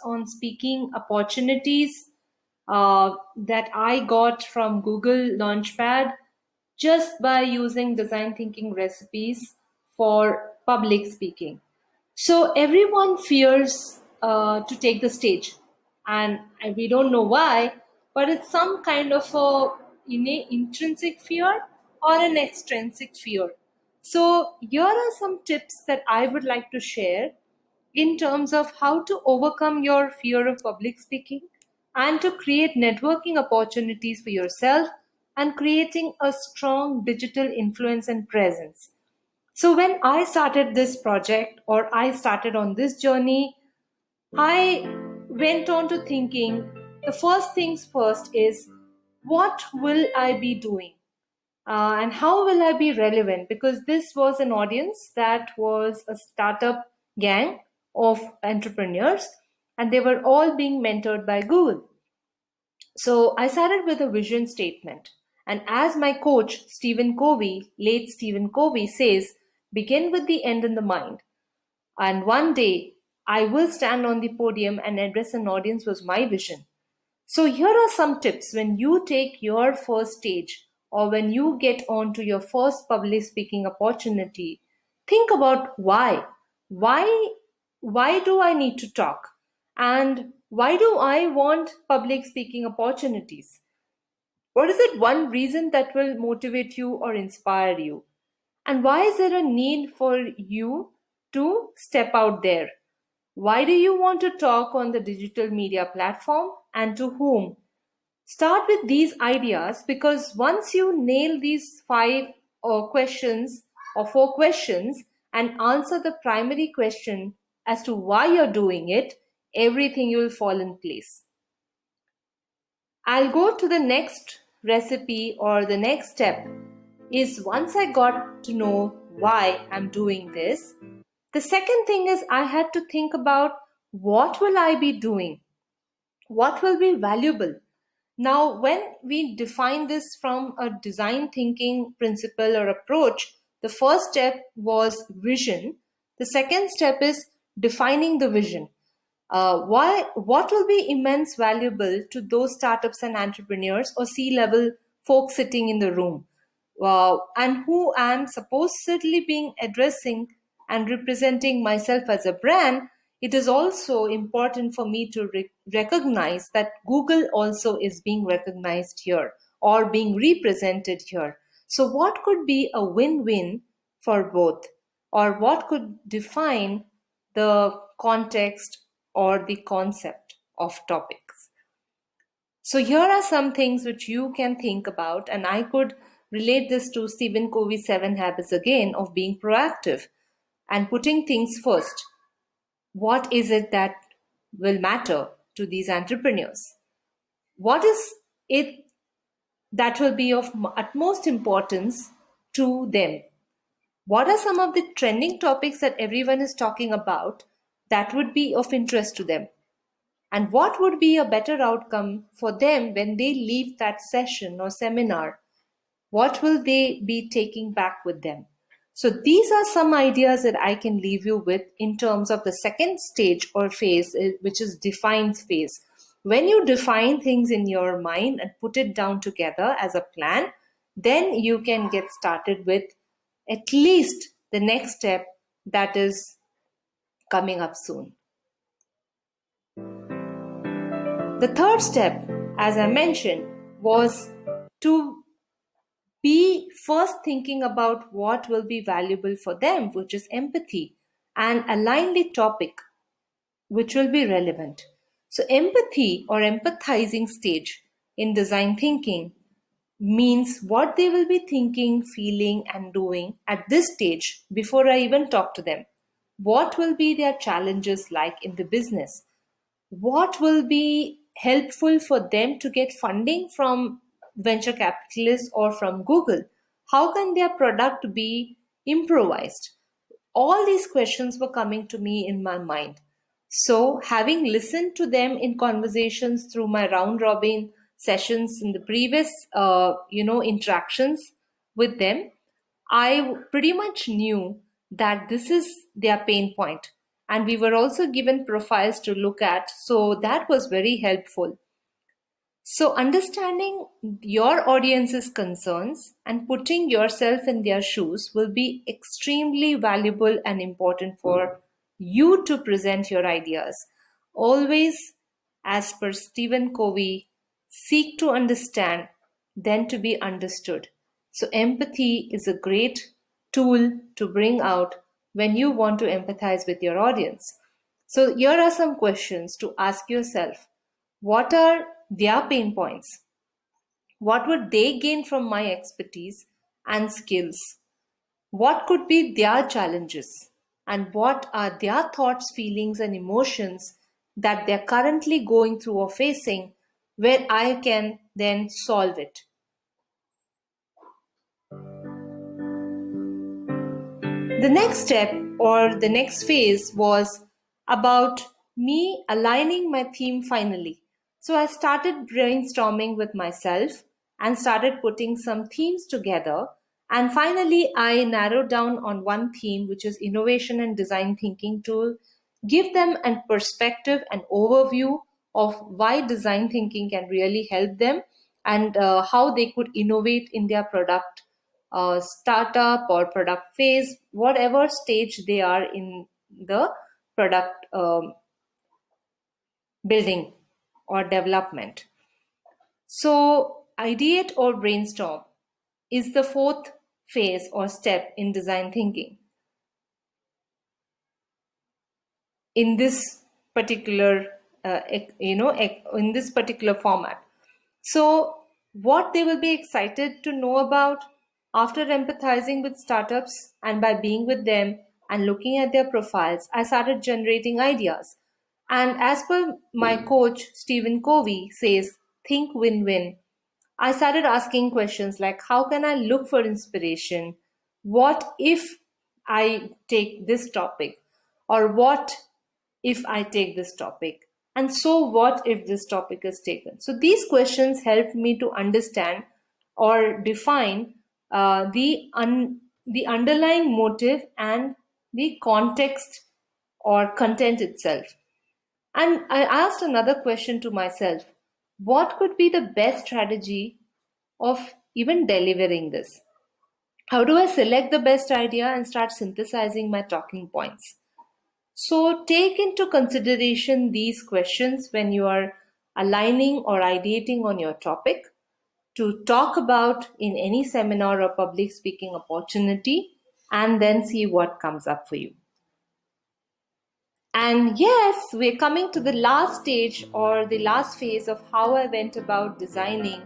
on speaking opportunities that I got from Google Launchpad just by using design thinking recipes for public speaking. So everyone fears to take the stage, and we don't know why, but it's some kind of a intrinsic fear or an extrinsic fear. So here are some tips that I would like to share in terms of how to overcome your fear of public speaking and to create networking opportunities for yourself and creating a strong digital influence and presence. So when I started this project or I started on this journey, I went on to thinking the first things first is what will I be doing? And how will I be relevant? Because this was an audience that was a startup gang of entrepreneurs and they were all being mentored by Google. So I started with a vision statement. And as my coach, late Stephen Covey, says, begin with the end in the mind. And one day I will stand on the podium and address an audience was my vision. So here are some tips when you take your first stage or when you get on to your first public speaking opportunity. Think about why. Why why do I need to talk? And why do I want public speaking opportunities? What is it one reason that will motivate you or inspire you? And why is there a need for you to step out there? Why do you want to talk on the digital media platform and to whom? Start with these ideas because once you nail these five questions or four questions and answer the primary question as to why you're doing it, everything will fall in place. I'll go to the next recipe or the next step is once I got to know why I'm doing this, the second thing is I had to think about what will I be doing? What will be valuable? Now, when we define this from a design thinking principle or approach, the first step was vision. The second step is defining the vision. What will be immense valuable to those startups and entrepreneurs or C-level folks sitting in the room, and who I'm supposedly being addressing and representing myself as a brand. It is also important for me to recognize that Google also is being recognized here or being represented here. So what could be a win-win for both, or what could define the context or the concept of topics? So here are some things which you can think about, and I could relate this to Stephen Covey's 7 Habits again of being proactive and putting things first. What is it that will matter to these entrepreneurs? What is it that will be of utmost importance to them? What are some of the trending topics that everyone is talking about that would be of interest to them? And what would be a better outcome for them when they leave that session or seminar? What will they be taking back with them? So these are some ideas that I can leave you with in terms of the second stage or phase, which is define phase. When you define things in your mind and put it down together as a plan, then you can get started with at least the next step that is coming up soon. The third step, as I mentioned, was to be first thinking about what will be valuable for them, which is empathy, and align the topic which will be relevant. So empathy or empathizing stage in design thinking means what they will be thinking, feeling, and doing at this stage before I even talk to them. What will be their challenges like in the business? What will be helpful for them to get funding from venture capitalists or from Google? How can their product be improvised? All these questions were coming to me in my mind. So, having listened to them in conversations through my round robin sessions in the previous, interactions with them, I pretty much knew that this is their pain point and we were also given profiles to look at. So that was very helpful. So, understanding your audience's concerns and putting yourself in their shoes will be extremely valuable and important for you to present your ideas. Always, as per Stephen Covey, seek to understand, then to be understood. So, empathy is a great tool to bring out when you want to empathize with your audience. So, here are some questions to ask yourself. What are their pain points? What would they gain from my expertise and skills? What could be their challenges? And what are their thoughts, feelings, and emotions that they're currently going through or facing where I can then solve it? The next step or the next phase was about me aligning my theme finally. So I started brainstorming with myself and started putting some themes together. And finally, I narrowed down on one theme, which is innovation and design thinking, to give them a perspective and overview of why design thinking can really help them and how they could innovate in their product startup or product phase, whatever stage they are in the product building or development. So, ideate or brainstorm is the fourth phase or step in design thinking. In this particular, in this particular format. So, what they will be excited to know about after empathizing with startups and by being with them and looking at their profiles, I started generating ideas. And as per my coach, Stephen Covey says, think win win. I started asking questions like, how can I look for inspiration? What if I take this topic? Or what if I take this topic? And so, what if this topic is taken? So, these questions helped me to understand or define the underlying motive and the context or content itself. And I asked another question to myself: what could be the best strategy of even delivering this? How do I select the best idea and start synthesizing my talking points? So, take into consideration these questions when you are aligning or ideating on your topic to talk about in any seminar or public speaking opportunity, and then see what comes up for you. And yes, we're coming to the last stage or the last phase of how I went about designing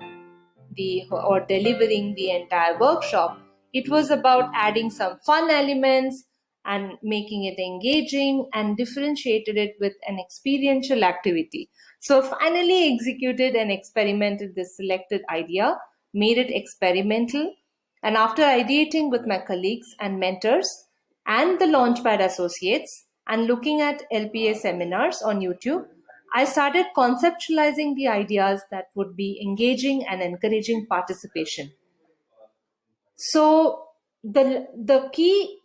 the or delivering the entire workshop. It was about adding some fun elements and making it engaging and differentiated it with an experiential activity. So finally executed and experimented this selected idea, made it experimental, and after ideating with my colleagues and mentors and the Launchpad associates and looking at LPA seminars on YouTube, I started conceptualizing the ideas that would be engaging and encouraging participation. So the key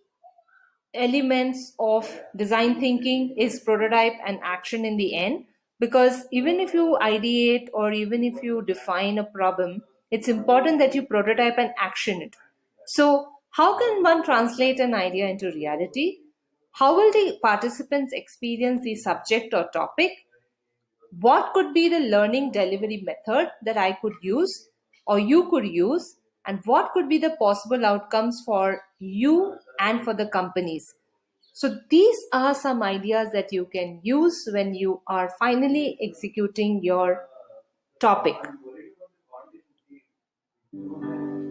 elements of design thinking is prototype and action in the end, because even if you ideate or even if you define a problem, it's important that you prototype and action it. So how can one translate an idea into reality? How will the participants experience the subject or topic? What could be the learning delivery method that I could use or you could use, and what could be the possible outcomes for you and for the companies? So, these are some ideas that you can use when you are finally executing your topic.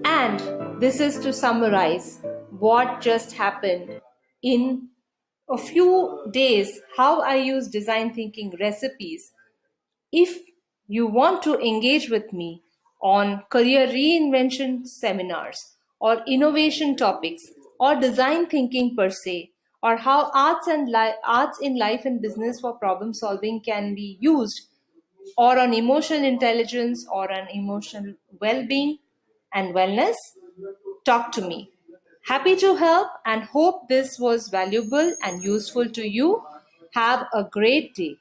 And this is to summarize what just happened in a few days, how I use design thinking recipes. If you want to engage with me on career reinvention seminars or innovation topics or design thinking per se, or how arts in life and business for problem solving can be used, or on emotional intelligence or on emotional well-being and wellness, talk to me. Happy to help and hope this was valuable and useful to you. Have a great day.